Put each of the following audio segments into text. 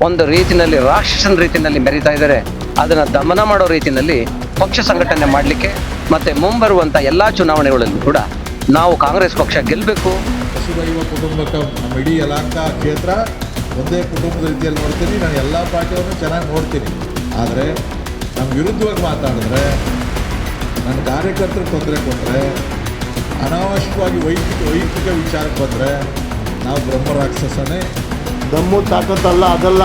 ಒಂದು ರೀತಿಯಲ್ಲಿ ರಾಕ್ಷಸನ ರೀತಿಯಲ್ಲಿ ಮೆರೀತಾ ಇದ್ದಾರೆ. ಅದನ್ನು ದಮನ ಮಾಡೋ ರೀತಿಯಲ್ಲಿ ಪಕ್ಷ ಸಂಘಟನೆ ಮಾಡಲಿಕ್ಕೆ ಮತ್ತು ಮುಂಬರುವಂಥ ಎಲ್ಲ ಚುನಾವಣೆಗಳಲ್ಲಿ ಕೂಡ ನಾವು ಕಾಂಗ್ರೆಸ್ ಪಕ್ಷ ಗೆಲ್ಲಬೇಕು. ವಸುದೈವ ಕುಟುಂಬಕ್ಕೆ ನಮ್ಮ ಇಡೀ ಯಲಹಂಕ ಕ್ಷೇತ್ರ ಒಂದೇ ಕುಟುಂಬದ ರೀತಿಯಲ್ಲಿ ನೋಡ್ತೀನಿ. ನಾನು ಎಲ್ಲ ಪಾರ್ಟಿಯನ್ನು ಚೆನ್ನಾಗಿ ನೋಡ್ತೀನಿ. ಆದರೆ ನಮ್ಮ ವಿರುದ್ಧವಾಗಿ ಮಾತಾಡಿದ್ರೆ, ನನ್ನ ಕಾರ್ಯಕರ್ತರಿಗೆ ತೊಂದರೆ ಕೊಟ್ಟರೆ, ಅನಾವಶ್ಯಕವಾಗಿ ವೈಯಕ್ತಿಕ ವಿಚಾರಕ್ಕೆ ಬಂದರೆ ನಾವು ಬ್ರಹ್ಮ ರಾಕ್ಷಸನೇ. ದಮ್ಮು ತಾಕತ್ತಲ್ಲ, ಅದಲ್ಲ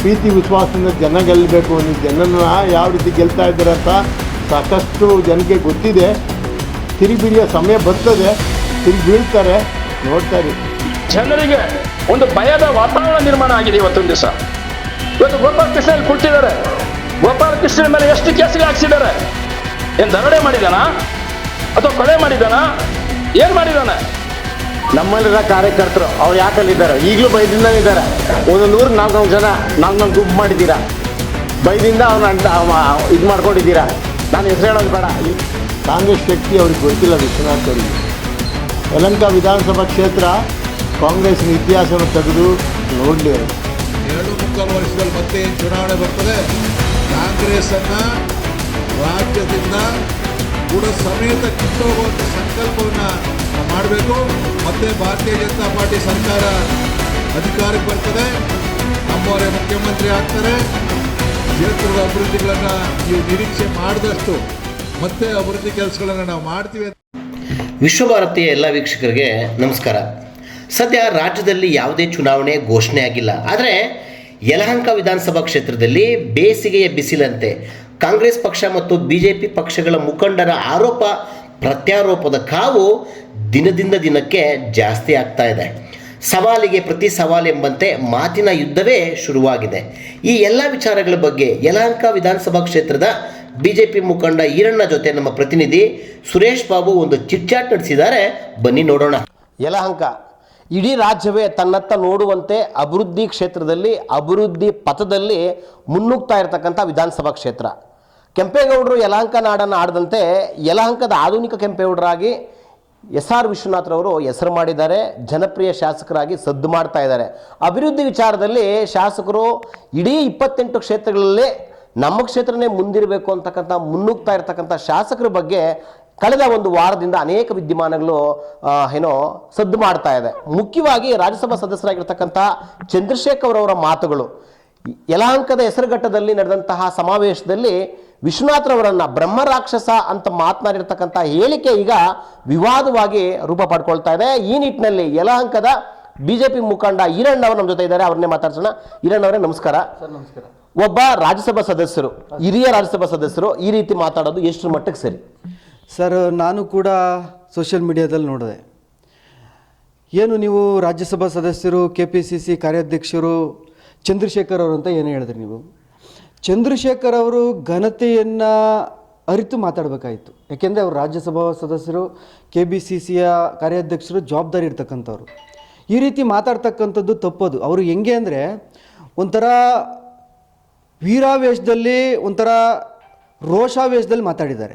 ಪ್ರೀತಿ ವಿಶ್ವಾಸದಿಂದ ಜನ ಗೆಲ್ಲಬೇಕು. ನೀವು ಜನನ ಯಾವ ರೀತಿ ಗೆಲ್ತಾ ಇದ್ದಾರೆ ಅಂತ ಸಾಕಷ್ಟು ಜನಕ್ಕೆ ಗೊತ್ತಿದೆ. ತಿರುಗಿಬಿಡಿಯೋ ಸಮಯ ಬರ್ತದೆ, ತಿರುಗಿ ಬೀಳ್ತಾರೆ, ನೋಡ್ತಾ ಇರಿ. ಜನರಿಗೆ ಒಂದು ಭಯದ ವಾತಾವರಣ ನಿರ್ಮಾಣ ಆಗಿದೆ. ಇವತ್ತೊಂದು ದಿವಸ ಗೋಪಾಲ ಕೃಷ್ಣ ಕೊಡ್ತಿದ್ದಾರೆ. ಗೋಪಾಲ ಕೃಷ್ಣನ ಮೇಲೆ ಎಷ್ಟು ಕೇಸಿಗೆ ಹಾಕ್ಸಿದ್ದಾರೆ? ಏನು ದರೋಡೆ ಮಾಡಿದಾನ ಅಥವಾ ಕೊಲೆ ಮಾಡಿದಾನ? ಏನು ಮಾಡಿದಾನೆ? ನಮ್ಮಲ್ಲಿರೋ ಕಾರ್ಯಕರ್ತರು ಅವ್ರು ಯಾಕಲ್ಲಿದ್ದಾರೆ? ಈಗಲೂ ಬೈದಿಂದ ಇದ್ದಾರೆ. ಒಂದೊಂದು ಊರಿಗೆ 4 ಜನ 4 ಗುಂಪು ಮಾಡಿದ್ದೀರಾ. ಬೈದಿಂದ ಅವ್ರನ್ನ ಇದು ಮಾಡ್ಕೊಂಡಿದ್ದೀರಾ. ನಾನು ಹೆಸರು ಹೇಳೋದು ಬೇಡ. ಕಾಂಗ್ರೆಸ್ ಶಕ್ತಿ ಅವ್ರಿಗೆ ಗೊತ್ತಿಲ್ಲ. ವಿಶ್ವನಾಥ್ ಅವರಿಗೆ ಯಲಹಂಕ ವಿಧಾನಸಭಾ ಕ್ಷೇತ್ರ ಕಾಂಗ್ರೆಸ್ನ ಇತಿಹಾಸವನ್ನು ತೆಗೆದು ನೋಡಲಿ. 2.25 ವರ್ಷದಲ್ಲಿ ಮತ್ತೆ ಏನು ಚುನಾವಣೆ ಬರ್ತದೆ, ಕಾಂಗ್ರೆಸ್ಸನ್ನು ರಾಜ್ಯದಿಂದ ಕೂಡ ಸಮೇತ ಕಿತ್ತೋಗುವಂಥ ಸಂಕಲ್ಪವನ್ನು ಮಾಡಬೇಕು. ಮತ್ತು ಭಾರತೀಯ ಜನತಾ ಪಾರ್ಟಿ ಸರ್ಕಾರ ಅಧಿಕಾರಕ್ಕೆ ಬರ್ತದೆ, ನಮ್ಮವರೇ ಮುಖ್ಯಮಂತ್ರಿ ಆಗ್ತಾರೆ. ಕ್ಷೇತ್ರದ ಅಭಿವೃದ್ಧಿಗಳನ್ನು ನೀವು ನಿರೀಕ್ಷೆ ಮಾಡಿದಷ್ಟು ಮತ್ತೆ ಅಭಿವೃದ್ಧಿ ಕೆಲಸಗಳನ್ನು ನಾವು ಮಾಡ್ತೀವಿ. ವಿಶ್ವಭಾರತಿಯ ಎಲ್ಲ ವೀಕ್ಷಕರಿಗೆ ನಮಸ್ಕಾರ. ಸದ್ಯ ರಾಜ್ಯದಲ್ಲಿ ಯಾವುದೇ ಚುನಾವಣೆ ಘೋಷಣೆ ಆಗಿಲ್ಲ. ಆದರೆ ಯಲಹಂಕ ವಿಧಾನಸಭಾ ಕ್ಷೇತ್ರದಲ್ಲಿ ಬೇಸಿಗೆಯ ಬಿಸಿಲಂತೆ ಕಾಂಗ್ರೆಸ್ ಪಕ್ಷ ಮತ್ತು BJP ಪಕ್ಷಗಳ ಮುಖಂಡರ ಆರೋಪ ಪ್ರತ್ಯಾರೋಪದ ಕಾವು ದಿನದಿಂದ ದಿನಕ್ಕೆ ಜಾಸ್ತಿ ಆಗ್ತಾ ಇದೆ. ಸವಾಲಿಗೆ ಪ್ರತಿ ಸವಾಲು ಎಂಬಂತೆ ಮಾತಿನ ಯುದ್ಧವೇ ಶುರುವಾಗಿದೆ. ಈ ಎಲ್ಲ ವಿಚಾರಗಳ ಬಗ್ಗೆ ಯಲಹಂಕ ವಿಧಾನಸಭಾ ಕ್ಷೇತ್ರದ BJP ಮುಖಂಡ ಈರಣ್ಣ ಜೊತೆ ನಮ್ಮ ಪ್ರತಿನಿಧಿ ಸುರೇಶ್ ಬಾಬು ಒಂದು ಚಿಟ್ಚಾಟ್ ನಡೆಸಿದ್ದಾರೆ. ಬನ್ನಿ ನೋಡೋಣ. ಯಲಹಂಕ ಇಡೀ ರಾಜ್ಯವೇ ತನ್ನತ್ತ ನೋಡುವಂತೆ ಅಭಿವೃದ್ಧಿ ಕ್ಷೇತ್ರದಲ್ಲಿ ಅಭಿವೃದ್ಧಿ ಪಥದಲ್ಲಿ ಮುನ್ನುಗ್ತಾ ಇರತಕ್ಕಂಥ ವಿಧಾನಸಭಾ ಕ್ಷೇತ್ರ. ಕೆಂಪೇಗೌಡರು ಯಲಹಂಕ ನಾಡನ್ನು ಆಡದಂತೆ ಯಲಹಂಕದ ಆಧುನಿಕ ಕೆಂಪೇಗೌಡರಾಗಿ SR ವಿಶ್ವನಾಥ್ರವರು ಹೆಸರು ಮಾಡಿದ್ದಾರೆ. ಜನಪ್ರಿಯ ಶಾಸಕರಾಗಿ ಸದ್ದು ಮಾಡ್ತಾ ಇದ್ದಾರೆ. ಅಭಿವೃದ್ಧಿ ವಿಚಾರದಲ್ಲಿ ಶಾಸಕರು ಇಡೀ 28 ಕ್ಷೇತ್ರಗಳಲ್ಲೇ ನಮ್ಮ ಕ್ಷೇತ್ರನೇ ಮುಂದಿರಬೇಕು ಅಂತಕ್ಕಂಥ ಮುನ್ನುಗ್ತಾ ಇರತಕ್ಕಂಥ ಶಾಸಕರ ಬಗ್ಗೆ ಕಳೆದ ಒಂದು ವಾರದಿಂದ ಅನೇಕ ವಿದ್ಯಮಾನಗಳು ಸದ್ದು ಮಾಡ್ತಾ ಇದೆ. ಮುಖ್ಯವಾಗಿ ರಾಜ್ಯಸಭಾ ಸದಸ್ಯರಾಗಿರ್ತಕ್ಕಂಥ ಚಂದ್ರಶೇಖರ್ ಅವರ ಮಾತುಗಳು. ಯಲಹಂಕದ ಹೆಸರುಘಟ್ಟದಲ್ಲಿ ನಡೆದಂತಹ ಸಮಾವೇಶದಲ್ಲಿ ವಿಶ್ವನಾಥ್ರವರನ್ನು ಬ್ರಹ್ಮ ರಾಕ್ಷಸ ಅಂತ ಮಾತನಾಡಿರ್ತಕ್ಕಂಥ ಹೇಳಿಕೆ ಈಗ ವಿವಾದವಾಗಿ ರೂಪ ಪಡ್ಕೊಳ್ತಾ ಇದೆ. ಈ ನಿಟ್ಟಿನಲ್ಲಿ ಯಲಹಂಕದ BJP ಮುಖಂಡ ಈರಣ್ಣ ಅವರು ನಮ್ಮ ಜೊತೆ ಇದ್ದಾರೆ. ಅವ್ರನ್ನೇ ಮಾತಾಡ್ಸೋಣ. ಈರಣ್ಣ ಅವರೇ ನಮಸ್ಕಾರ. ಸರ್ ನಮಸ್ಕಾರ. ಒಬ್ಬ ರಾಜ್ಯಸಭಾ ಸದಸ್ಯರು, ಹಿರಿಯ ರಾಜ್ಯಸಭಾ ಸದಸ್ಯರು ಈ ರೀತಿ ಮಾತಾಡೋದು ಎಷ್ಟು ಮಟ್ಟಕ್ಕೆ ಸರಿ? ಸರ್, ನಾನು ಕೂಡ ಸೋಷಿಯಲ್ ಮೀಡಿಯಾದಲ್ಲಿ ನೋಡಿದೆ. ಏನು ನೀವು ರಾಜ್ಯಸಭಾ ಸದಸ್ಯರು, KPCC ಕಾರ್ಯಾಧ್ಯಕ್ಷರು ಚಂದ್ರಶೇಖರ್ ಅವರು ಅಂತ ಏನು ಹೇಳಿದ್ರಿ ನೀವು? ಚಂದ್ರಶೇಖರ್ ಅವರು ಘನತೆಯನ್ನು ಅರಿತು ಮಾತಾಡಬೇಕಾಯಿತು. ಯಾಕೆಂದರೆ ಅವರು ರಾಜ್ಯಸಭಾ ಸದಸ್ಯರು, KPCCಯ ಕಾರ್ಯಾಧ್ಯಕ್ಷರು, ಜವಾಬ್ದಾರಿ ಇರ್ತಕ್ಕಂಥವ್ರು. ಈ ರೀತಿ ಮಾತಾಡ್ತಕ್ಕಂಥದ್ದು ತಪ್ಪದು. ಅವರು ಹೆಂಗೆ ಅಂದರೆ ಒಂಥರ ವೀರಾವೇಶದಲ್ಲಿ, ಒಂಥರ ರೋಷಾವೇಶದಲ್ಲಿ ಮಾತಾಡಿದ್ದಾರೆ.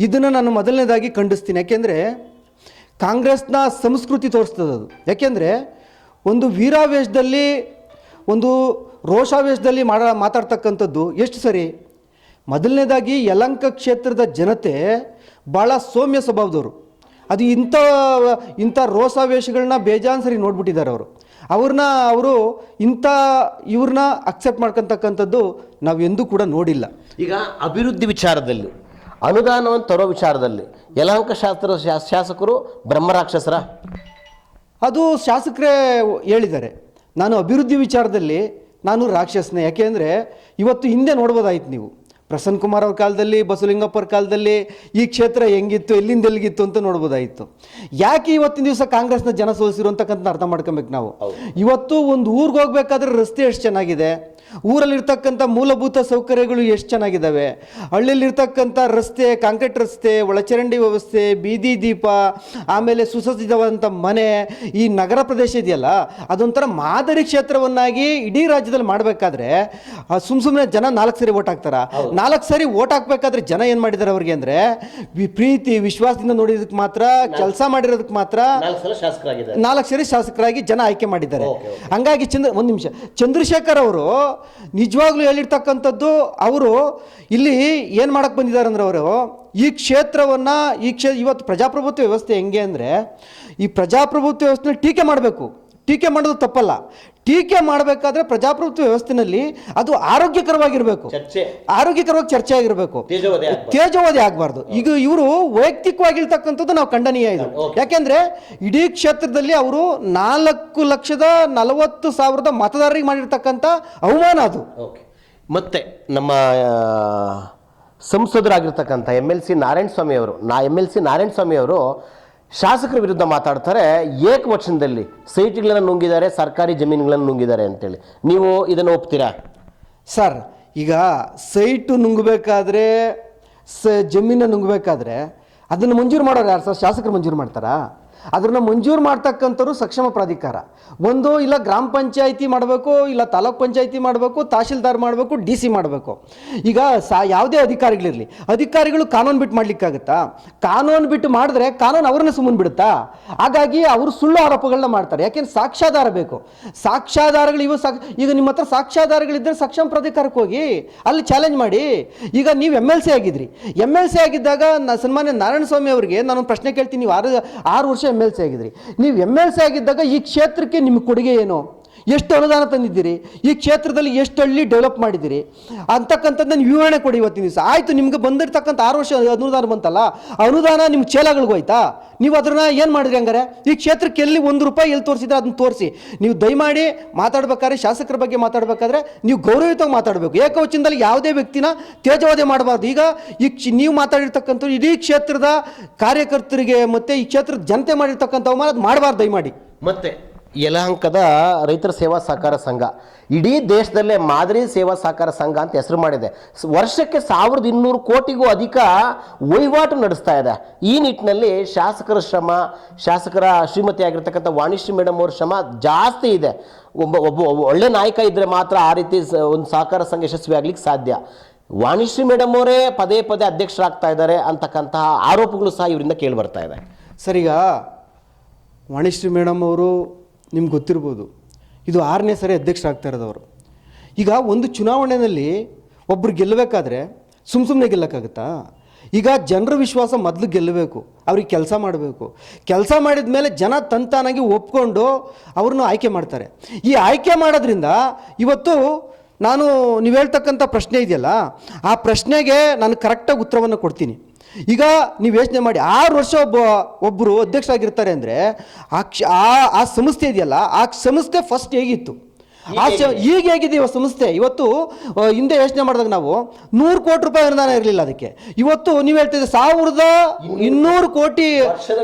ಇದನ್ನು ನಾನು ಮೊದಲನೇದಾಗಿ ಖಂಡಿಸ್ತೀನಿ. ಯಾಕೆಂದರೆ ಕಾಂಗ್ರೆಸ್ನ ಸಂಸ್ಕೃತಿ ತೋರಿಸ್ತದೆ ಅದು. ಯಾಕೆಂದರೆ ಒಂದು ವೀರಾವೇಶದಲ್ಲಿ, ಒಂದು ರೋಷಾವೇಶದಲ್ಲಿ ಮಾತಾಡ್ತಕ್ಕಂಥದ್ದು ಎಷ್ಟು ಸರಿ? ಮೊದಲನೇದಾಗಿ ಯಲಹಂಕ ಕ್ಷೇತ್ರದ ಜನತೆ ಭಾಳ ಸೌಮ್ಯ ಸ್ವಭಾವದವರು. ಅದು ಇಂಥ ರೋಷಾವೇಶಗಳನ್ನ ಬೇಜಾನ್ ಸರಿ ನೋಡ್ಬಿಟ್ಟಿದ್ದಾರೆ ಅವರು ಇವ್ರನ್ನ ಅಕ್ಸೆಪ್ಟ್ ಮಾಡ್ಕೊತಕ್ಕಂಥದ್ದು ನಾವು ಎಂದೂ ಕೂಡ ನೋಡಿಲ್ಲ. ಈಗ ಅಭಿವೃದ್ಧಿ ವಿಚಾರದಲ್ಲಿ, ಅನುದಾನವನ್ನು ತರೋ ವಿಚಾರದಲ್ಲಿ ಯಲಹಂಕ ಶಾಸಕರು ಬ್ರಹ್ಮರಾಕ್ಷಸರ? ಅದು ಶಾಸಕರೇ ಹೇಳಿದ್ದಾರೆ. ನಾನು ಅಭಿವೃದ್ಧಿ ವಿಚಾರದಲ್ಲಿ ನಾನು ರಾಕ್ಷಸನೇ. ಯಾಕೆಂದರೆ ಇವತ್ತು ಹಿಂದೆ ನೋಡ್ಬೋದಾಯ್ತು ನೀವು. ಪ್ರಸನ್ನ ಕುಮಾರ್ ಅವ್ರ ಕಾಲದಲ್ಲಿ, ಬಸವಲಿಂಗಪ್ಪರ ಕಾಲದಲ್ಲಿ ಈ ಕ್ಷೇತ್ರ ಹೆಂಗಿತ್ತು, ಎಲ್ಲಿಂದ ಎಲ್ಲಿಗಿತ್ತು ಅಂತ ನೋಡ್ಬೋದಾಯಿತು. ಯಾಕೆ ಇವತ್ತಿನ ದಿವಸ ಕಾಂಗ್ರೆಸ್ನ ಜನ ಸೋಲಿಸಿರು ಅಂತಕ್ಕಂಥ ಅರ್ಥ ಮಾಡ್ಕೊಬೇಕು ನಾವು. ಇವತ್ತು ಒಂದು ಊರಿಗೆ ಹೋಗ್ಬೇಕಾದ್ರೆ ರಸ್ತೆ ಎಷ್ಟು ಚೆನ್ನಾಗಿದೆ, ಊರಲ್ಲಿರ್ತಕ್ಕಂಥ ಮೂಲಭೂತ ಸೌಕರ್ಯಗಳು ಎಷ್ಟು ಚೆನ್ನಾಗಿದ್ದಾವೆ, ಹಳ್ಳಿಯಲ್ಲಿರ್ತಕ್ಕಂಥ ರಸ್ತೆ, ಕಾಂಕ್ರೀಟ್ ರಸ್ತೆ, ಒಳಚರಂಡಿ ವ್ಯವಸ್ಥೆ, ಬೀದಿ ದೀಪ, ಆಮೇಲೆ ಸುಸಜ್ಜಿತವಾದಂಥ ಮನೆ, ಈ ನಗರ ಪ್ರದೇಶ ಇದೆಯಲ್ಲ ಅದೊಂಥರ ಮಾದರಿ ಕ್ಷೇತ್ರವನ್ನಾಗಿ ಇಡೀ ರಾಜ್ಯದಲ್ಲಿ ಮಾಡಬೇಕಾದ್ರೆ ಸುಮ್ಮನೆ ಜನ 4 ಸರಿ ಓಟ್ ಹಾಕ್ತಾರ. 4 ಸರಿ ಓಟ್ ಹಾಕ್ಬೇಕಾದ್ರೆ ಜನ ಏನು ಮಾಡಿದ್ದಾರೆ ಅವ್ರಿಗೆ ಅಂದರೆ ಪ್ರೀತಿ ವಿಶ್ವಾಸದಿಂದ ನೋಡಿದಕ್ಕೆ ಮಾತ್ರ, ಕೆಲಸ ಮಾಡಿರೋದಕ್ಕೆ ಮಾತ್ರ 4 ಸರಿ ಶಾಸಕರಾಗಿ ಜನ ಆಯ್ಕೆ ಮಾಡಿದ್ದಾರೆ. ಹಂಗಾಗಿ ಒಂದು ನಿಮಿಷ, ಚಂದ್ರಶೇಖರ್ ಅವರು ನಿಜವಾಗ್ಲೂ ಹೇಳಿರ್ತಕ್ಕಂಥದ್ದು, ಅವರು ಇಲ್ಲಿ ಏನು ಮಾಡಕ್ಕೆ ಬಂದಿದ್ದಾರೆ ಅಂದ್ರೆ ಅವರು ಈ ಕ್ಷೇತ್ರವನ್ನು ಇವತ್ತು ಪ್ರಜಾಪ್ರಭುತ್ವ ವ್ಯವಸ್ಥೆ ಹೆಂಗೆ ಅಂದರೆ ಈ ಪ್ರಜಾಪ್ರಭುತ್ವ ವ್ಯವಸ್ಥೆನ ಟೀಕೆ ಮಾಡಬೇಕು. ಟೀಕೆ ಮಾಡೋದು ತಪ್ಪಲ್ಲ. ಟೀಕೆ ಮಾಡಬೇಕಾದ್ರೆ ಪ್ರಜಾಪ್ರಭುತ್ವ ವ್ಯವಸ್ಥೆನಲ್ಲಿ ಅದು ಆರೋಗ್ಯಕರವಾಗಿರಬೇಕು, ಆರೋಗ್ಯಕರವಾಗಿ ಚರ್ಚೆ ಆಗಿರಬೇಕು, ತೇಜೋವಧಿ ಆಗಬಾರ್ದು. ಈಗ ಇವರು ವೈಯಕ್ತಿಕವಾಗಿರ್ತಕ್ಕಂಥದ್ದು ನಾವು ಖಂಡನೀಯ ಇದು. ಯಾಕೆಂದ್ರೆ ಇಡೀ ಕ್ಷೇತ್ರದಲ್ಲಿ ಅವರು 4,40,000 ಮತದಾರರಿಗೆ ಮಾಡಿರ್ತಕ್ಕಂಥ ಅವಮಾನ ಅದು. ಮತ್ತೆ ನಮ್ಮ ಸಂಸದರಾಗಿರ್ತಕ್ಕಂಥ MLC ನಾರಾಯಣಸ್ವಾಮಿ ಅವರು ಶಾಸಕರ ವಿರುದ್ಧ ಮಾತಾಡ್ತಾರೆ. ಏಕವಚನದಲ್ಲಿ ಸೈಟ್ಗಳನ್ನು ನುಂಗಿದ್ದಾರೆ, ಸರ್ಕಾರಿ ಜಮೀನುಗಳನ್ನು ನುಂಗಿದ್ದಾರೆ ಅಂತೇಳಿ. ನೀವು ಇದನ್ನು ಒಪ್ತೀರಾ? ಸರ್, ಈಗ ಸೈಟು ನುಂಗಬೇಕಾದ್ರೆ, ಜಮೀನು ನುಂಗಬೇಕಾದ್ರೆ ಅದನ್ನು ಮಂಜೂರು ಮಾಡೋರು ಯಾರು ಸರ್? ಶಾಸಕರು ಮಂಜೂರು ಮಾಡ್ತಾರಾ? ಅದನ್ನು ಮಂಜೂರು ಮಾಡ್ತಕ್ಕಂಥವ್ರು ಸಕ್ಷಮ ಪ್ರಾಧಿಕಾರ. ಒಂದು ಇಲ್ಲ ಗ್ರಾಮ ಪಂಚಾಯಿತಿ ಮಾಡಬೇಕು, ಇಲ್ಲ ತಾಲೂಕ್ ಪಂಚಾಯಿತಿ ಮಾಡಬೇಕು, ತಹಶೀಲ್ದಾರ್ ಮಾಡಬೇಕು, DC ಮಾಡಬೇಕು. ಈಗ ಯಾವುದೇ ಅಧಿಕಾರಿಗಳಿರಲಿ, ಅಧಿಕಾರಿಗಳು ಕಾನೂನು ಬಿಟ್ಟು ಮಾಡ್ಲಿಕ್ಕಾಗತ್ತಾ? ಕಾನೂನು ಬಿಟ್ಟು ಮಾಡಿದ್ರೆ ಕಾನೂನು ಅವ್ರನ್ನ ಸುಮ್ಮನೆ ಬಿಡುತ್ತಾ? ಹಾಗಾಗಿ ಅವರು ಸುಳ್ಳು ಆರೋಪಗಳನ್ನ ಮಾಡ್ತಾರೆ. ಯಾಕೆಂದ್ರೆ ಸಾಕ್ಷ್ಯಾಧಾರ ಬೇಕು. ಸಾಕ್ಷ್ಯಾಧಾರಗಳು ಈಗ ನಿಮ್ಮ ಹತ್ರ ಸಾಕ್ಷ್ಯಾಧಾರಗಳಿದ್ದರೆ ಸಕ್ಷಮ ಪ್ರಾಧಿಕಾರಕ್ಕೆ ಹೋಗಿ ಅಲ್ಲಿ ಚಾಲೆಂಜ್ ಮಾಡಿ. ಈಗ ನೀವು MLC ಆಗಿದ್ರಿ. MLC ಆಗಿದ್ದಾಗ ಸನ್ಮಾನ್ಯ ನಾರಾಯಣಸ್ವಾಮಿ ಅವರಿಗೆ ನಾನು ಪ್ರಶ್ನೆ ಕೇಳ್ತೀನಿ. ನೀವು 6 ವರ್ಷ MLC ಆಗಿದ್ರಿ. ನೀವು MLC ಆಗಿದ್ದಾಗ ಈ ಕ್ಷೇತ್ರಕ್ಕೆ ನಿಮ್ಮ ಕೊಡುಗೆ ಏನು? ಎಷ್ಟು ಅನುದಾನ ತಂದಿದ್ದೀರಿ? ಈ ಕ್ಷೇತ್ರದಲ್ಲಿ ಎಷ್ಟು ಹಳ್ಳಿ ಡೆವಲಪ್ ಮಾಡಿದ್ದೀರಿ ಅಂತಕ್ಕಂಥದ್ದು ವಿವರಣೆ ಕೊಡಿ ಇವತ್ತಿನ ದಿವಸ. ಆಯಿತು, ನಿಮ್ಗೆ ಬಂದಿರ್ತಕ್ಕಂಥ 6 ವರ್ಷ ಅನುದಾನ ಬಂತಲ್ಲ, ಅನುದಾನ ನಿಮ್ಮ ಚೇಲಗಳಿಗೆ ಹೋಯ್ತಾ? ನೀವು ಅದನ್ನ ಏನು ಮಾಡಿದ್ರಿ? ಹಂಗಾರೆ ಈ ಕ್ಷೇತ್ರಕ್ಕೆ ಎಲ್ಲಿ 1 ರೂಪಾಯಿ ಎಲ್ಲಿ ತೋರಿಸಿದ್ರೆ ಅದನ್ನ ತೋರಿಸಿ. ನೀವು ದಯಮಾಡಿ ಮಾತಾಡ್ಬೇಕಾದ್ರೆ, ಶಾಸಕರ ಬಗ್ಗೆ ಮಾತಾಡ್ಬೇಕಾದ್ರೆ ನೀವು ಗೌರವಯುತವಾಗಿ ಮಾತಾಡಬೇಕು. ಏಕವಚನದಲ್ಲಿ ಯಾವುದೇ ವ್ಯಕ್ತಿನ ತೇಜೋವಧೆ ಮಾಡಬಾರ್ದು. ಈಗ ನೀವು ಮಾತಾಡಿರ್ತಕ್ಕಂಥ ಇಡೀ ಕ್ಷೇತ್ರದ ಕಾರ್ಯಕರ್ತರಿಗೆ ಮತ್ತು ಈ ಕ್ಷೇತ್ರದ ಜನತೆ ಮಾಡಿರ್ತಕ್ಕಂಥ ಅವಮಾನ ಅದು ಮಾಡಬಾರ್ದು ದಯಮಾಡಿ. ಮತ್ತೆ ಯಲಹಂಕದ ರೈತರ ಸೇವಾ ಸಹಕಾರ ಸಂಘ ಇಡೀ ದೇಶದಲ್ಲೇ ಮಾದರಿ ಸೇವಾ ಸಹಕಾರ ಸಂಘ ಅಂತ ಹೆಸರು ಮಾಡಿದೆ. ವರ್ಷಕ್ಕೆ 1,200 ಕೋಟಿಗೂ ಅಧಿಕ ವಹಿವಾಟು ನಡೆಸ್ತಾ ಇದೆ. ಈ ನಿಟ್ಟಿನಲ್ಲಿ ಶಾಸಕರ ಶ್ರಮ, ಶಾಸಕರ ಶ್ರೀಮತಿ ಆಗಿರ್ತಕ್ಕಂಥ ವಾಣಿಶ್ರೀ ಮೇಡಮ್ ಅವ್ರ ಶ್ರಮ ಜಾಸ್ತಿ ಇದೆ. ಒಬ್ಬ ಒಳ್ಳೆ ನಾಯಕ ಇದ್ದರೆ ಮಾತ್ರ ಆ ರೀತಿ ಒಂದು ಸಹಕಾರ ಸಂಘ ಯಶಸ್ವಿ ಆಗ್ಲಿಕ್ಕೆ ಸಾಧ್ಯ. ವಾಣಿಶ್ರೀ ಮೇಡಮ್ ಅವರೇ ಪದೇ ಪದೇ ಅಧ್ಯಕ್ಷರಾಗ್ತಾ ಇದ್ದಾರೆ ಅಂತಕ್ಕಂತಹ ಆರೋಪಗಳು ಸಹ ಇವರಿಂದ ಕೇಳಿ ಬರ್ತಾ ಇದೆ. ಸರ್, ಈಗ ವಾಣಿಶ್ರೀ ಮೇಡಮ್ ಅವರು ನಿಮ್ಗೆ ಗೊತ್ತಿರ್ಬೋದು, ಇದು 6ನೇ ಸರಿ ಅಧ್ಯಕ್ಷರಾಗ್ತಾ ಇರೋದವರು. ಈಗ ಒಂದು ಚುನಾವಣೆಯಲ್ಲಿ ಒಬ್ಬರು ಗೆಲ್ಲಬೇಕಾದ್ರೆ ಸುಮ್ಮನೆ ಗೆಲ್ಲಕ್ಕಾಗುತ್ತಾ? ಈಗ ಜನರ ವಿಶ್ವಾಸ ಮೊದಲು ಗೆಲ್ಲಬೇಕು, ಅವ್ರಿಗೆ ಕೆಲಸ ಮಾಡಬೇಕು. ಕೆಲಸ ಮಾಡಿದ ಮೇಲೆ ಜನ ತಂತಾನಾಗಿ ಒಪ್ಕೊಂಡು ಅವ್ರನ್ನ ಆಯ್ಕೆ ಮಾಡ್ತಾರೆ. ಈ ಆಯ್ಕೆ ಮಾಡೋದ್ರಿಂದ ಇವತ್ತು ನೀವು ಹೇಳ್ತಕ್ಕಂಥ ಪ್ರಶ್ನೆ ಇದೆಯಲ್ಲ, ಆ ಪ್ರಶ್ನೆಗೆ ನಾನು ಕರೆಕ್ಟಾಗಿ ಉತ್ತರವನ್ನು ಕೊಡ್ತೀನಿ. ಈಗ ನೀವು ಯೋಚನೆ ಮಾಡಿ, 6 ವರ್ಷ ಒಬ್ಬರು ಅಧ್ಯಕ್ಷರಾಗಿರ್ತಾರೆ ಅಂದರೆ ಆ ಸಂಸ್ಥೆ ಇದೆಯಲ್ಲ, ಆ ಸಂಸ್ಥೆ ಫಸ್ಟ್ ಹೇಗಿತ್ತು, ಈಗ ಹೇಗಿದೆ ಸಂಸ್ಥೆ ಇವತ್ತು? ಹಿಂದೆ ಯೋಚನೆ ಮಾಡಿದಾಗ ನಾವು 100 ಕೋಟಿ ರೂಪಾಯಿ ಅನುದಾನ ಇರಲಿಲ್ಲ ಅದಕ್ಕೆ. ಇವತ್ತು ನೀವು ಹೇಳ್ತಿದ್ದೆ 1,200 ಕೋಟಿ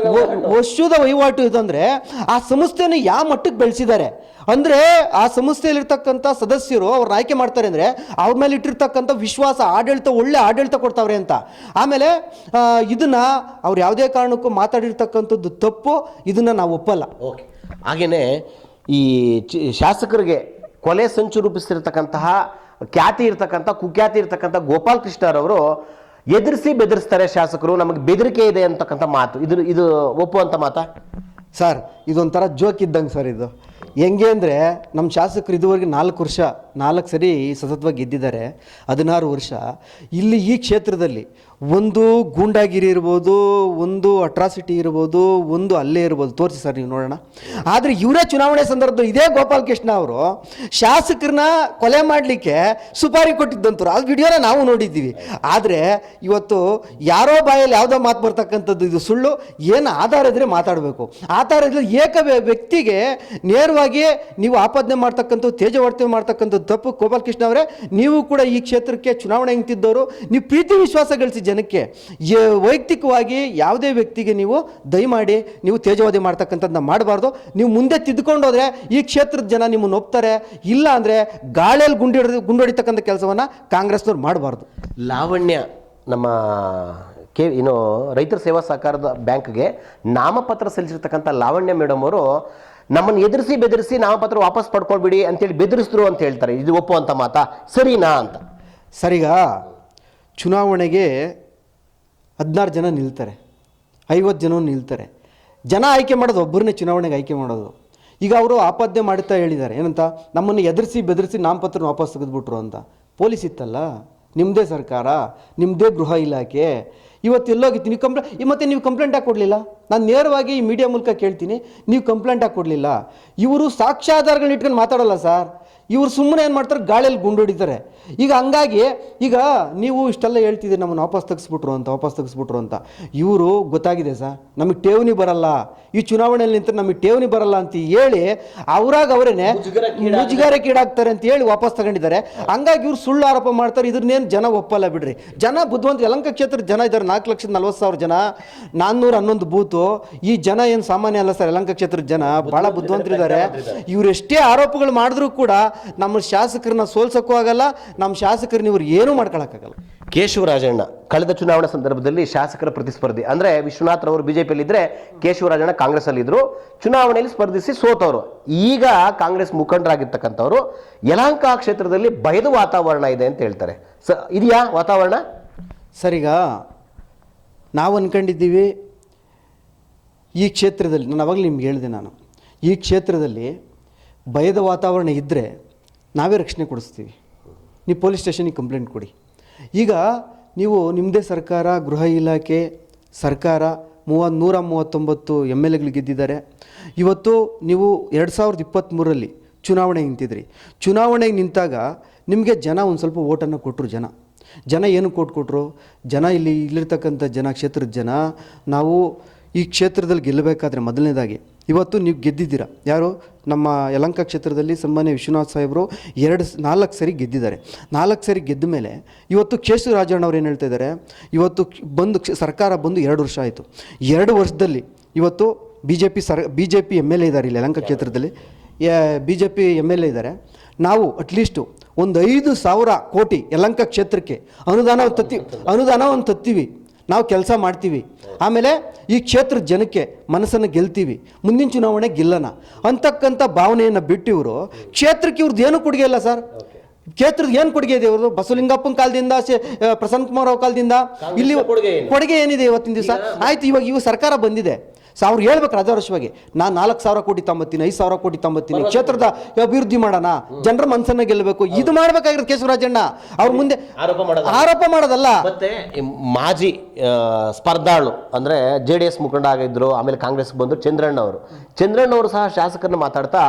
ವರ್ಷದ ವಹಿವಾಟು ಇದಂದ್ರೆ ಆ ಸಂಸ್ಥೆಯನ್ನು ಯಾವ ಮಟ್ಟಕ್ಕೆ ಬೆಳೆಸಿದ್ದಾರೆ ಅಂದರೆ, ಆ ಸಂಸ್ಥೆಯಲ್ಲಿರ್ತಕ್ಕಂಥ ಸದಸ್ಯರು ಅವ್ರನ್ನ ಆಯ್ಕೆ ಮಾಡ್ತಾರೆ ಅಂದರೆ ಅವ್ರ ಮೇಲೆ ಇಟ್ಟಿರ್ತಕ್ಕಂಥ ವಿಶ್ವಾಸ, ಒಳ್ಳೆ ಆಡಳಿತ ಕೊಡ್ತಾವ್ರೆ ಅಂತ. ಆಮೇಲೆ ಇದನ್ನ ಅವ್ರು ಯಾವುದೇ ಕಾರಣಕ್ಕೂ ಮಾತಾಡಿರ್ತಕ್ಕಂಥದ್ದು ತಪ್ಪು, ಇದನ್ನ ನಾವು ಒಪ್ಪಲ್ಲ. ಓಕೆ, ಹಾಗೆಯೇ ಈ ಶಾಸಕರಿಗೆ ಕೊಲೆ ಸಂಚು ರೂಪಿಸ್ತಿರ್ತಕ್ಕಂತಹ ಖ್ಯಾತಿ ಇರ್ತಕ್ಕಂಥ ಕುಖ್ಯಾತಿ ಇರ್ತಕ್ಕಂಥ ಗೋಪಾಲ್ ಕೃಷ್ಣರವರು ಎದುರಿಸಿ ಬೆದರಿಸ್ತಾರೆ ಶಾಸಕರು, ನಮಗೆ ಬೆದರಿಕೆ ಇದೆ ಅಂತಕ್ಕಂಥ ಮಾತು, ಇದು ಒಪ್ಪುವಂಥ ಮಾತಾ? ಸರ್, ಇದೊಂಥರ ಜೋಕ್ ಇದ್ದಂಗೆ ಸರ್. ಇದು ಹೆಂಗೆ ಅಂದರೆ, ನಮ್ಮ ಶಾಸಕರು ಇದುವರೆಗೆ 4 ಸರಿ ಸತತವಾಗಿ ಗೆದ್ದಿದ್ದಾರೆ, 16 ವರ್ಷ. ಇಲ್ಲಿ ಈ ಕ್ಷೇತ್ರದಲ್ಲಿ ಒಂದು ಗೂಂಡಾಗಿರಿ ಇರ್ಬೋದು, ಒಂದು ಅಟ್ರಾಸಿಟಿ ಇರ್ಬೋದು, ಒಂದು ಅಲ್ಲೇ ಇರ್ಬೋದು, ತೋರಿಸಿ ಸರ್ ನೀವು ನೋಡೋಣ. ಆದರೆ ಇವರೇ ಚುನಾವಣೆ ಸಂದರ್ಭದಲ್ಲಿ ಇದೇ ಗೋಪಾಲ್ ಕೃಷ್ಣ ಅವರು ಶಾಸಕರನ್ನ ಕೊಲೆ ಮಾಡಲಿಕ್ಕೆ ಸುಪಾರಿ ಕೊಟ್ಟಿದ್ದಂಥವ್ರು, ಆ ವಿಡಿಯೋನ ನಾವು ನೋಡಿದ್ದೀವಿ. ಆದರೆ ಇವತ್ತು ಯಾರೋ ಬಾಯಲ್ಲಿ ಯಾವುದೋ ಮಾತು ಬರ್ತಕ್ಕಂಥದ್ದು ಇದು ಸುಳ್ಳು. ಏನು ಆಧಾರ ಇದ್ದರೆ ಮಾತಾಡಬೇಕು. ಆಧಾರ ಇದ್ದರೆ ವ್ಯಕ್ತಿಗೆ ನೇರವಾಗಿ ನೀವು ಆಪಾದನೆ ಮಾಡ್ತಕ್ಕಂಥದ್ದು, ತೇಜವರ್ತನೆ ಮಾಡ್ತಕ್ಕಂಥದ್ದು ತಪ್ಪು. ಗೋಪಾಲ್ ಕೃಷ್ಣ ಅವರೇ, ನೀವು ಕೂಡ ಈ ಕ್ಷೇತ್ರಕ್ಕೆ ಚುನಾವಣೆ ನಿಂತಿದ್ದವರು, ನೀವು ಪ್ರೀತಿ ವಿಶ್ವಾಸ ಗಳಿಸಿ ಜನಕ್ಕೆ ವೈಯಕ್ತಿಕವಾಗಿ ಯಾವುದೇ ವ್ಯಕ್ತಿಗೆ ನೀವು ದಯಮಾಡಿ ನೀವು ತೇಜವಾದಿ ಮಾಡ್ತಕ್ಕಂಥದ್ದನ್ನ ಮಾಡಬಾರ್ದು. ನೀವು ಮುಂದೆ ತಿದ್ದುಕೊಂಡು ಹೋದರೆ ಈ ಕ್ಷೇತ್ರದ ಜನ ನಿಮ್ಮನ್ನು ಒಪ್ತಾರೆ. ಇಲ್ಲ ಅಂದರೆ ಗಾಳಿಯಲ್ಲಿ ಗುಂಡೊಡಿತಕ್ಕಂಥ ಕೆಲಸವನ್ನು ಕಾಂಗ್ರೆಸ್ನವ್ರು ಮಾಡಬಾರ್ದು. ಲಾವಣ್ಯ ನಮ್ಮ ಏನು ರೈತರ ಸೇವಾ ಸಹಕಾರದ ಬ್ಯಾಂಕ್ಗೆ ನಾಮಪತ್ರ ಸಲ್ಲಿಸಿರ್ತಕ್ಕಂಥ ಲಾವಣ್ಯ ಮೇಡಮ್ ಅವರು ನಮ್ಮನ್ನು ಎದುರಿಸಿ ಬೆದರಿಸಿ ನಾಮಪತ್ರ ವಾಪಸ್ ಪಡ್ಕೊಳ್ಬಿಡಿ ಅಂತೇಳಿ ಬೆದರಿಸಿದ್ರು ಅಂತ ಹೇಳ್ತಾರೆ. ಇದು ಒಪ್ಪುವಂಥ ಮಾತಾ, ಸರಿನಾ ಅಂತ? ಸರಿಗ ಚುನಾವಣೆಗೆ 16 ಜನ ನಿಲ್ತಾರೆ, 50 ಜನ ನಿಲ್ತಾರೆ. ಜನ ಆಯ್ಕೆ ಮಾಡೋದು ಒಬ್ಬರನ್ನೇ ಚುನಾವಣೆಗೆ ಆಯ್ಕೆ ಮಾಡೋದು. ಈಗ ಅವರು ಆಪಾದನೆ ಮಾಡುತ್ತಾ ಹೇಳಿದ್ದಾರೆ ಏನಂತ, ನಮ್ಮನ್ನು ಎದುರಿಸಿ ಬೆದರಿಸಿ ನಾಮಪತ್ರ ವಾಪಸ್ ತೆಗೆದುಬಿಟ್ರು ಅಂತ. ಪೊಲೀಸ್ ಇತ್ತಲ್ಲ, ನಿಮ್ಮದೇ ಸರ್ಕಾರ, ನಿಮ್ಮದೇ ಗೃಹ ಇಲಾಖೆ. ಇವತ್ತು ಎಲ್ಲೋಗಿತ್ತು ನೀವು ಮತ್ತೆ ನೀವು ಕಂಪ್ಲೇಂಟ್ ಹಾಕಿ ಕೊಡಲಿಲ್ಲ. ನಾನು ನೇರವಾಗಿ ಈ ಮೀಡಿಯಾ ಮೂಲಕ ಕೇಳ್ತೀನಿ, ನೀವು ಕಂಪ್ಲೇಂಟ್ ಹಾಕಿ ಕೊಡಲಿಲ್ಲ. ಇವರು ಸಾಕ್ಷ್ಯಾಧಾರಗಳನ್ನ ಇಟ್ಕೊಂಡು ಮಾತಾಡೋಲ್ಲ ಸರ್. ಇವರು ಸುಮ್ಮನೆ ಏನು ಮಾಡ್ತಾರೆ, ಗಾಳಿಯಲ್ಲಿ ಗುಂಡೊಡಿತಾರೆ. ಈಗ ಹಂಗಾಗಿ ಈಗ ನೀವು ಇಷ್ಟೆಲ್ಲ ಹೇಳ್ತಿದ್ದೀರಿ ನಮ್ಮನ್ನು ವಾಪಸ್ ತೆಗೆಸ್ಬಿಟ್ರು ಅಂತ. ಇವರು ಗೊತ್ತಾಗಿದೆ ಸರ್, ನಮಗೆ ಠೇವಣಿ ಬರಲ್ಲ, ಈ ಚುನಾವಣೆಯಲ್ಲಿ ನಿಂತರೆ ನಮಗೆ ಠೇವಣಿ ಬರಲ್ಲ ಅಂತ ಹೇಳಿ ಅವರೇನೆ ಮುಜುಗರಕ್ಕೀಡಾಗ್ತಾರೆ ಅಂತ ಹೇಳಿ ವಾಪಸ್ ತಗೊಂಡಿದ್ದಾರೆ. ಹಂಗಾಗಿ ಇವ್ರು ಸುಳ್ಳು ಆರೋಪ ಮಾಡ್ತಾರೆ. ಇದ್ರನ್ನೇನು ಜನ ಒಪ್ಪಲ್ಲ ಬಿಡ್ರಿ. ಜನ ಬುದ್ಧಿವಂತ, ಯಲಹಂಕ ಕ್ಷೇತ್ರದ ಜನ ಇದ್ದಾರೆ 4,40,000 ಜನ, 411 ಬೂತು. ಈ ಜನ ಏನು ಸಾಮಾನ್ಯ ಅಲ್ಲ ಸರ್. ಯಲಹಂಕ ಕ್ಷೇತ್ರದ ಜನ ಭಾಳ ಬುದ್ಧಿವಂತರಿದ್ದಾರೆ. ಇವರೆಷ್ಟೇ ಆರೋಪಗಳು ಮಾಡಿದ್ರೂ ಕೂಡ ನಮ್ಮ ಶಾಸಕರನ್ನ ಸೋಲ್ಸೋಕ್ಕೂ ಆಗಲ್ಲ, ನಮ್ಮ ಶಾಸಕರನ್ನ ಇವ್ರು ಏನೂ ಮಾಡ್ಕೊಳಕ್ಕಾಗಲ್ಲ. ಕೇಶವರಾಜಣ್ಣ ಕಳೆದ ಚುನಾವಣಾ ಸಂದರ್ಭದಲ್ಲಿ ಶಾಸಕರ ಪ್ರತಿಸ್ಪರ್ಧಿ ಅಂದರೆ ವಿಶ್ವನಾಥ್ ಅವರು ಬಿಜೆಪಿಯಲ್ಲಿ ಇದ್ದರೆ ಕೇಶವರಾಜಣ್ಣ ಕಾಂಗ್ರೆಸ್ ಅಲ್ಲಿ ಇದ್ರು. ಚುನಾವಣೆಯಲ್ಲಿ ಸ್ಪರ್ಧಿಸಿ ಸೋತವರು. ಈಗ ಕಾಂಗ್ರೆಸ್ ಮುಖಂಡರಾಗಿರ್ತಕ್ಕಂಥವ್ರು ಯಲಹಂಕ ಕ್ಷೇತ್ರದಲ್ಲಿ ಭಯದ ವಾತಾವರಣ ಇದೆ ಅಂತ ಹೇಳ್ತಾರೆ. ಇದೆಯಾ ವಾತಾವರಣ? ಸರಿಗ ನಾವು ಅಂದ್ಕೊಂಡಿದ್ದೀವಿ ಈ ಕ್ಷೇತ್ರದಲ್ಲಿ, ನಾನು ಅವಾಗಲೇ ನಿಮ್ಗೆ ಹೇಳಿದೆ, ಈ ಕ್ಷೇತ್ರದಲ್ಲಿ ಭಯದ ವಾತಾವರಣ ಇದ್ದರೆ ನಾವೇ ರಕ್ಷಣೆ ಕೊಡಿಸ್ತೀವಿ. ನೀವು ಪೊಲೀಸ್ ಸ್ಟೇಷನಿಗೆ ಕಂಪ್ಲೇಂಟ್ ಕೊಡಿ. ಈಗ ನೀವು ನಿಮ್ಮದೇ ಸರ್ಕಾರ, ಗೃಹ ಇಲಾಖೆ, ಸರ್ಕಾರ 139 MLAಗಳು ಗೆದ್ದಿದ್ದಾರೆ. ಇವತ್ತು ನೀವು 2023ರಲ್ಲಿ ಚುನಾವಣೆಗೆ ನಿಂತಿದ್ರಿ. ಚುನಾವಣೆಗೆ ನಿಂತಾಗ ನಿಮಗೆ ಜನ ಒಂದು ಸ್ವಲ್ಪ ಓಟನ್ನು ಕೊಟ್ಟರು. ಜನ ಏನು ಕೊಟ್ಟರು? ಜನ ಇಲ್ಲಿರ್ತಕ್ಕಂಥ ಜನ, ಕ್ಷೇತ್ರದ ಜನ, ನಾವು ಈ ಕ್ಷೇತ್ರದಲ್ಲಿ ಗೆಲ್ಲಬೇಕಾದ್ರೆ ಮೊದಲನೇದಾಗಿ ಇವತ್ತು ನೀವು ಗೆದ್ದಿದ್ದೀರಾ. ಯಾರು? ನಮ್ಮ ಯಲಹಂಕ ಕ್ಷೇತ್ರದಲ್ಲಿ ಸನ್ಮಾನ್ಯ ವಿಶ್ವನಾಥ್ ಸಾಹೇಬರು 4 ಸರಿ ಗೆದ್ದಿದ್ದಾರೆ. 4 ಸರಿ ಗೆದ್ದ ಮೇಲೆ ಇವತ್ತು ಕೇಶವರಾಜಣ್ಣವ್ರು ಏನು ಹೇಳ್ತಾ ಇದ್ದಾರೆ, ಇವತ್ತು ಸರ್ಕಾರ ಬಂದು 2 ವರ್ಷ ಆಯಿತು. 2 ವರ್ಷದಲ್ಲಿ ಇವತ್ತು ಬಿ ಜೆ ಪಿ MLA ಇದ್ದಾರೆ ಇಲ್ಲಿ ಯಲಹಂಕ ಕ್ಷೇತ್ರದಲ್ಲಿ, BJP MLA ಇದ್ದಾರೆ. ನಾವು ಅಟ್ಲೀಸ್ಟು ಒಂದು 5,000 ಕೋಟಿ ಯಲಹಂಕ ಕ್ಷೇತ್ರಕ್ಕೆ ಅನುದಾನ ತತ್ತೀವಿ. ನಾವು ಕೆಲಸ ಮಾಡ್ತೀವಿ. ಆಮೇಲೆ ಈ ಕ್ಷೇತ್ರದ ಜನಕ್ಕೆ ಮನಸ್ಸನ್ನು ಗೆಲ್ತೀವಿ, ಮುಂದಿನ ಚುನಾವಣೆ ಗೆಲ್ಲೋಣ ಅಂತಕ್ಕಂಥ ಭಾವನೆಯನ್ನು ಬಿಟ್ಟು ಇವರು ಕ್ಷೇತ್ರಕ್ಕೆ ಇವ್ರದ್ದು ಏನೂ ಕೊಡುಗೆ ಇಲ್ಲ ಸರ್. ಕ್ಷೇತ್ರದ ಏನು ಕೊಡುಗೆ ಇದೆ ಇವ್ರದ್ದು? ಬಸವಲಿಂಗಪ್ಪನ ಕಾಲದಿಂದ, ಪ್ರಸನ್ನ ಕುಮಾರ್ ಅವ್ರ ಕಾಲದಿಂದ ಇಲ್ಲಿ ಕೊಡುಗೆ ಏನಿದೆ ಇವತ್ತಿನ ದಿವಸ? ಆಯ್ತು, ಇವಾಗ ಸರ್ಕಾರ ಬಂದಿದೆ, ಅವ್ರು ಹೇಳ್ಬೇಕು ರಾಜವರ್ಷವಾಗಿ, ನಾನು 4,000 ಕೋಟಿ ತಗೊಂಬತ್ತೀನಿ, 5,000 ಕೋಟಿ ತಗೊಂಬತ್ತೀನಿ, ಕ್ಷೇತ್ರದ ಅಭಿವೃದ್ಧಿ ಮಾಡೋಣ, ಜನರ ಮನಸ್ಸನ್ನ ಗೆಲ್ಲಬೇಕು. ಇದು ಮಾಡ್ಬೇಕಾಗಿರೋದು ಕೇಶವರಾಜಣ್ಣ. ಅವ್ರ ಮುಂದೆ ಆರೋಪ ಮಾಡೋದಲ್ಲ. ಮತ್ತೆ ಮಾಜಿ ಸ್ಪರ್ಧಾಳು ಅಂದರೆ JDS ಮುಖಂಡ ಆಗಿದ್ರು, ಆಮೇಲೆ ಕಾಂಗ್ರೆಸ್ ಬಂದು ಚಂದ್ರಣ್ಣವರು ಸಹ ಶಾಸಕರನ್ನ ಮಾತಾಡ್ತಾ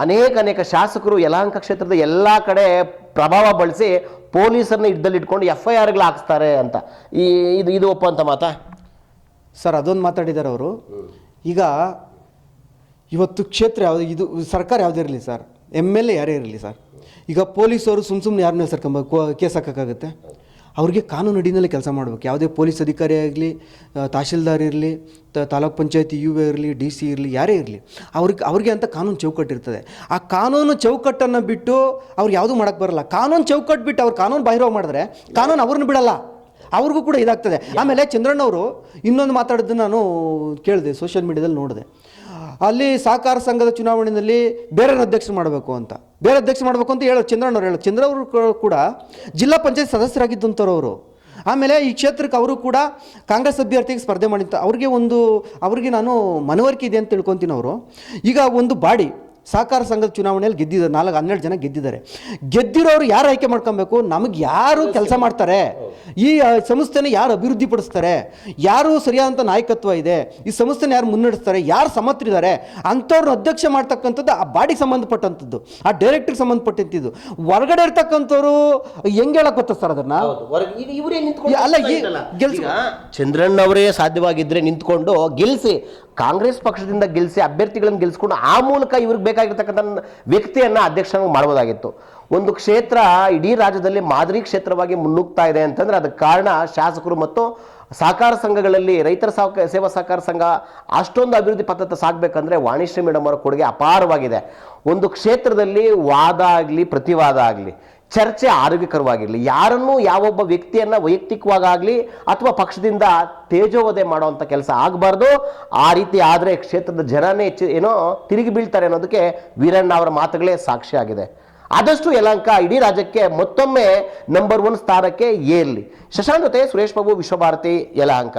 ಅನೇಕ ಶಾಸಕರು ಯಲಹಂಕ ಕ್ಷೇತ್ರದ ಎಲ್ಲ ಕಡೆ ಪ್ರಭಾವ ಬಳಸಿ ಪೊಲೀಸರನ್ನ ಇಟ್ಕೊಂಡು FIRಗಳು ಹಾಕ್ಸ್ತಾರೆ ಅಂತ. ಇದು ಒಪ್ಪುವಂಥ ಮಾತಾ ಸರ್? ಅದೊಂದು ಮಾತಾಡಿದ್ದಾರೆ ಅವರು. ಈಗ ಇವತ್ತು ಕ್ಷೇತ್ರ ಯಾವುದು, ಇದು ಸರ್ಕಾರ ಯಾವುದೇ ಇರಲಿ ಸರ್, MLA ಯಾರೇ ಇರಲಿ ಸರ್, ಈಗ ಪೊಲೀಸವರು ಸುಮ್ಮನೆ ಯಾರನ್ನ ಕೇಸ್ ಹಾಕೋಕ್ಕಾಗುತ್ತೆ? ಅವ್ರಿಗೆ ಕಾನೂನು ಅಡಿನಲ್ಲೇ ಕೆಲಸ ಮಾಡಬೇಕು. ಯಾವುದೇ ಪೊಲೀಸ್ ಅಧಿಕಾರಿ ಆಗಲಿ, ತಹಶೀಲ್ದಾರ್ ಇರಲಿ, ತಾಲೂಕ್ ಪಂಚಾಯತಿ UA ಇರಲಿ, DC ಇರಲಿ, ಯಾರೇ ಇರಲಿ, ಅವ್ರಿಗೆ ಅಂತ ಕಾನೂನು ಚೌಕಟ್ಟು ಇರ್ತದೆ. ಆ ಕಾನೂನು ಚೌಕಟ್ಟನ್ನು ಬಿಟ್ಟು ಅವ್ರು ಯಾವುದೂ ಮಾಡೋಕ್ಕೆ ಬರಲ್ಲ. ಕಾನೂನು ಚೌಕಟ್ಟು ಬಿಟ್ಟು ಅವ್ರು ಕಾನೂನು ಬಾಹಿರ ಮಾಡಿದ್ರೆ ಕಾನೂನು ಅವ್ರನ್ನ ಬಿಡಲ್ಲ, ಅವ್ರಿಗೂ ಕೂಡ ಇದಾಗ್ತದೆ. ಆಮೇಲೆ ಚಂದ್ರಣ್ಣವರು ಇನ್ನೊಂದು ಮಾತಾಡೋದನ್ನು ನಾನು ಕೇಳಿದೆ, ಸೋಷಿಯಲ್ ಮೀಡಿಯಾದಲ್ಲಿ ನೋಡಿದೆ. ಅಲ್ಲಿ ಸಹಕಾರ ಸಂಘದ ಚುನಾವಣೆಯಲ್ಲಿ ಬೇರೆ ಅಧ್ಯಕ್ಷರು ಮಾಡಬೇಕು ಅಂತ ಚಂದ್ರಣ್ಣವ್ರು ಚಂದ್ರವರು ಕೂಡ ಜಿಲ್ಲಾ ಪಂಚಾಯತ್ ಸದಸ್ಯರಾಗಿದ್ದಂಥವ್ರು ಅವರು. ಆಮೇಲೆ ಈ ಕ್ಷೇತ್ರಕ್ಕೆ ಅವರು ಕೂಡ ಕಾಂಗ್ರೆಸ್ ಅಭ್ಯರ್ಥಿಗೆ ಸ್ಪರ್ಧೆ ಮಾಡಿದ್ದ. ಅವ್ರಿಗೆ ನಾನು ಮನವರಿಕೆ ಇದೆ ಅಂತ ತಿಳ್ಕೊತೀನಿ. ಅವರು ಈಗ ಒಂದು ಬಾಡಿ ಸಹಕಾರ ಸಂಘದ ಚುನಾವಣೆಯಲ್ಲಿ ಗೆದ್ದಿದ್ದಾರೆ, 12 ಜನ ಗೆದ್ದಿದ್ದಾರೆ. ಗೆದ್ದಿರೋರು ಯಾರು ಆಯ್ಕೆ ಮಾಡ್ಕೊಬೇಕು? ನಮಗೆ ಯಾರು ಕೆಲಸ ಮಾಡ್ತಾರೆ, ಈ ಸಂಸ್ಥೆನ ಯಾರು ಅಭಿವೃದ್ಧಿ ಪಡಿಸ್ತಾರೆ, ಯಾರು ಸರಿಯಾದಂಥ ನಾಯಕತ್ವ ಇದೆ, ಈ ಸಂಸ್ಥೆನ ಯಾರು ಮುನ್ನಡೆಸ್ತಾರೆ, ಯಾರು ಸಮರ್ಥರಿದ್ದಾರೆ ಅಂಥವ್ರನ್ನ ಅಧ್ಯಕ್ಷ ಮಾಡ್ತಕ್ಕಂಥದ್ದು ಆ ಬಾಡಿಗೆ ಸಂಬಂಧಪಟ್ಟಂಥದ್ದು, ಆ ಡೈರೆಕ್ಟ್ರಿಗೆ ಸಂಬಂಧಪಟ್ಟಂಥದ್ದು. ಹೊರಗಡೆ ಇರ್ತಕ್ಕಂಥವ್ರು ಹೆಂಗೆ ಹೇಳಕ್ ಗೊತ್ತಾ ಸರ್ ಅದನ್ನ? ಚಂದ್ರಣ್ಣವರೇ ಸಾಧ್ಯವಾಗಿದ್ರೆ ನಿಂತ್ಕೊಂಡು ಗೆಲ್ಲಿಸಿ, ಕಾಂಗ್ರೆಸ್ ಪಕ್ಷದಿಂದ ಗೆಲ್ಲಿಸಿ ಅಭ್ಯರ್ಥಿಗಳನ್ನು ಗೆಲ್ಲಿಸ್ಕೊಂಡು ಆ ಮೂಲಕ ಇವ್ರಿಗೆ ಬೇಕಾಗಿರ್ತಕ್ಕಂಥ ವ್ಯಕ್ತಿಯನ್ನು ಅಧ್ಯಕ್ಷ ಮಾಡ್ಬೋದಾಗಿತ್ತು. ಒಂದು ಕ್ಷೇತ್ರ ಇಡೀ ರಾಜ್ಯದಲ್ಲಿ ಮಾದರಿ ಕ್ಷೇತ್ರವಾಗಿ ಮುನ್ನುಗ್ತಾ ಇದೆ ಅಂತಂದ್ರೆ ಅದಕ್ಕೆ ಕಾರಣ ಶಾಸಕರು ಮತ್ತು ಸಹಕಾರ ಸಂಘಗಳಲ್ಲಿ ರೈತರ ಸೇವಾ ಸಹಕಾರ ಸಂಘ ಅಷ್ಟೊಂದು ಅಭಿವೃದ್ಧಿ ಪಥದತ್ತ ಸಾಗಬೇಕಂದ್ರೆ ವಾಣಿಶ್ರೀ ಮೇಡಮ್ ಅವರ ಕೊಡುಗೆ ಅಪಾರವಾಗಿದೆ. ಒಂದು ಕ್ಷೇತ್ರದಲ್ಲಿ ವಾದ ಆಗಲಿ ಪ್ರತಿವಾದ ಆಗಲಿ ಚರ್ಚೆ ಆರೋಗ್ಯಕರವಾಗಿರಲಿ, ಯಾರನ್ನೂ ಯಾವೊಬ್ಬ ವ್ಯಕ್ತಿಯನ್ನ ವೈಯಕ್ತಿಕವಾಗಲಿ ಅಥವಾ ಪಕ್ಷದಿಂದ ತೇಜೋವಧೆ ಮಾಡುವಂಥ ಕೆಲಸ ಆಗಬಾರ್ದು. ಆ ರೀತಿ ಆದರೆ ಕ್ಷೇತ್ರದ ಜನನೇ ಏನೋ ತಿರುಗಿ ಬೀಳ್ತಾರೆ ಅನ್ನೋದಕ್ಕೆ ವೀರಣ್ಣ ಅವರ ಮಾತುಗಳೇ ಸಾಕ್ಷಿಯಾಗಿದೆ. ಆದಷ್ಟು ಯಲಹಂಕ ಇಡೀ ರಾಜ್ಯಕ್ಕೆ ಮತ್ತೊಮ್ಮೆ ನಂಬರ್ 1 ಸ್ಥಾನಕ್ಕೆ ಏರ್ಲಿ. ಶಶಾಂಕ್ ಜೊತೆ ಸುರೇಶ್ ಬಾಬು, ವಿಶ್ವಭಾರತಿ, ಯಲಹಂಕ.